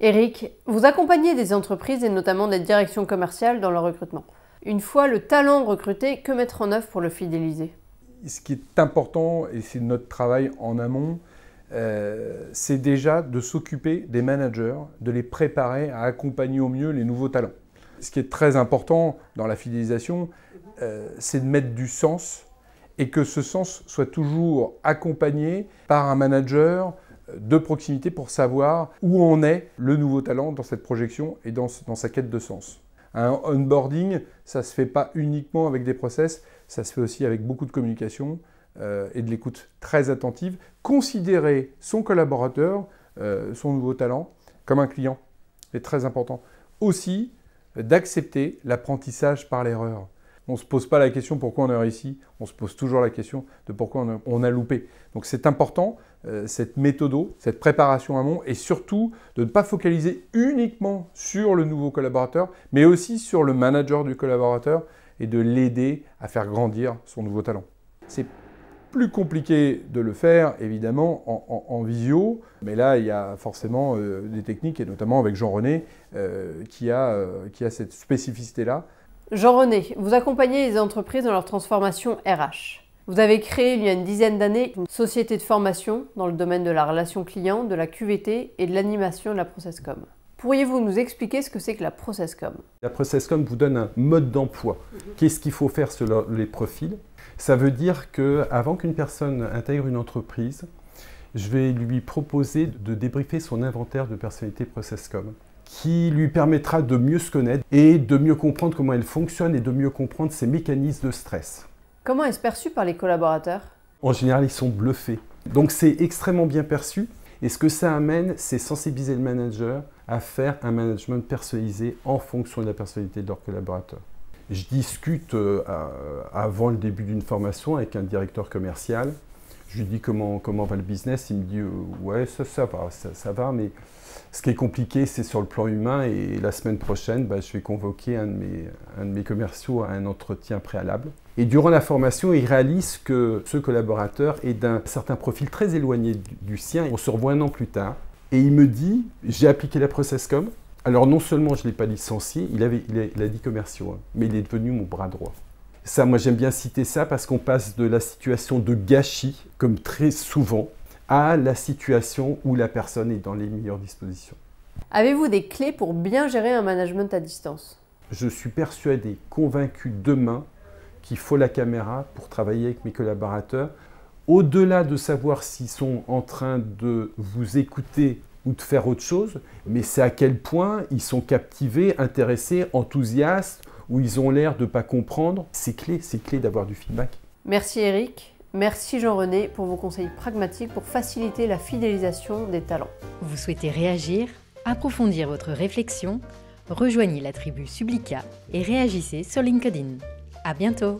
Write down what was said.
Eric, vous accompagnez des entreprises et notamment des directions commerciales dans leur recrutement. Une fois le talent recruté, que mettre en œuvre pour le fidéliser? Ce qui est important, et c'est notre travail en amont, c'est déjà de s'occuper des managers, de les préparer à accompagner au mieux les nouveaux talents. Ce qui est très important dans la fidélisation, c'est de mettre du sens et que ce sens soit toujours accompagné par un manager de proximité pour savoir où en est le nouveau talent dans cette projection et dans sa quête de sens. Un onboarding, ça ne se fait pas uniquement avec des process, ça se fait aussi avec beaucoup de communication et de l'écoute très attentive. Considérer son collaborateur, son nouveau talent, comme un client est très important. Aussi, d'accepter l'apprentissage par l'erreur. On ne se pose pas la question pourquoi on est réussi, on se pose toujours la question de pourquoi on a loupé. Donc c'est important, cette méthode, cette préparation amont, et surtout de ne pas focaliser uniquement sur le nouveau collaborateur, mais aussi sur le manager du collaborateur et de l'aider à faire grandir son nouveau talent. C'est plus compliqué de le faire, évidemment, en visio, mais là, il y a forcément des techniques, et notamment avec Jean-René, qui a cette spécificité-là. Jean-René, vous accompagnez les entreprises dans leur transformation RH. Vous avez créé il y a une dizaine d'années une société de formation dans le domaine de la relation client, de la QVT et de l'animation de la ProcessCom. Pourriez-vous nous expliquer ce que c'est que la ProcessCom? La ProcessCom vous donne un mode d'emploi. Qu'est-ce qu'il faut faire sur les profils? Ça veut dire qu'avant qu'une personne intègre une entreprise, je vais lui proposer de débriefer son inventaire de personnalité ProcessCom, qui lui permettra de mieux se connaître et de mieux comprendre comment elle fonctionne et de mieux comprendre ses mécanismes de stress. Comment est-ce perçu par les collaborateurs? En général, ils sont bluffés. Donc c'est extrêmement bien perçu. Et ce que ça amène, c'est sensibiliser le manager à faire un management personnalisé en fonction de la personnalité de leurs collaborateurs. Je discute avant le début d'une formation avec un directeur commercial. Je lui dis comment va le business. Il me dit ouais, ça va, mais ce qui est compliqué, c'est sur le plan humain. Et la semaine prochaine, je vais convoquer un de mes commerciaux à un entretien préalable. Et durant la formation, il réalise que ce collaborateur est d'un certain profil très éloigné du sien. On se revoit un an plus tard. Et il me dit, j'ai appliqué la ProcessCom. Alors non seulement je ne l'ai pas licencié, il a dit commerciaux, mais il est devenu mon bras droit. Ça, moi j'aime bien citer ça parce qu'on passe de la situation de gâchis, comme très souvent, à la situation où la personne est dans les meilleures dispositions. Avez-vous des clés pour bien gérer un management à distance? Je suis persuadé, convaincu demain qu'il faut la caméra pour travailler avec mes collaborateurs. Au-delà de savoir s'ils sont en train de vous écouter ou de faire autre chose, mais c'est à quel point ils sont captivés, intéressés, enthousiastes, ou ils ont l'air de ne pas comprendre. C'est clé d'avoir du feedback. Merci Eric, merci Jean-René pour vos conseils pragmatiques pour faciliter la fidélisation des talents. Vous souhaitez réagir, approfondir votre réflexion? Rejoignez la tribu Sublica et réagissez sur LinkedIn. À bientôt!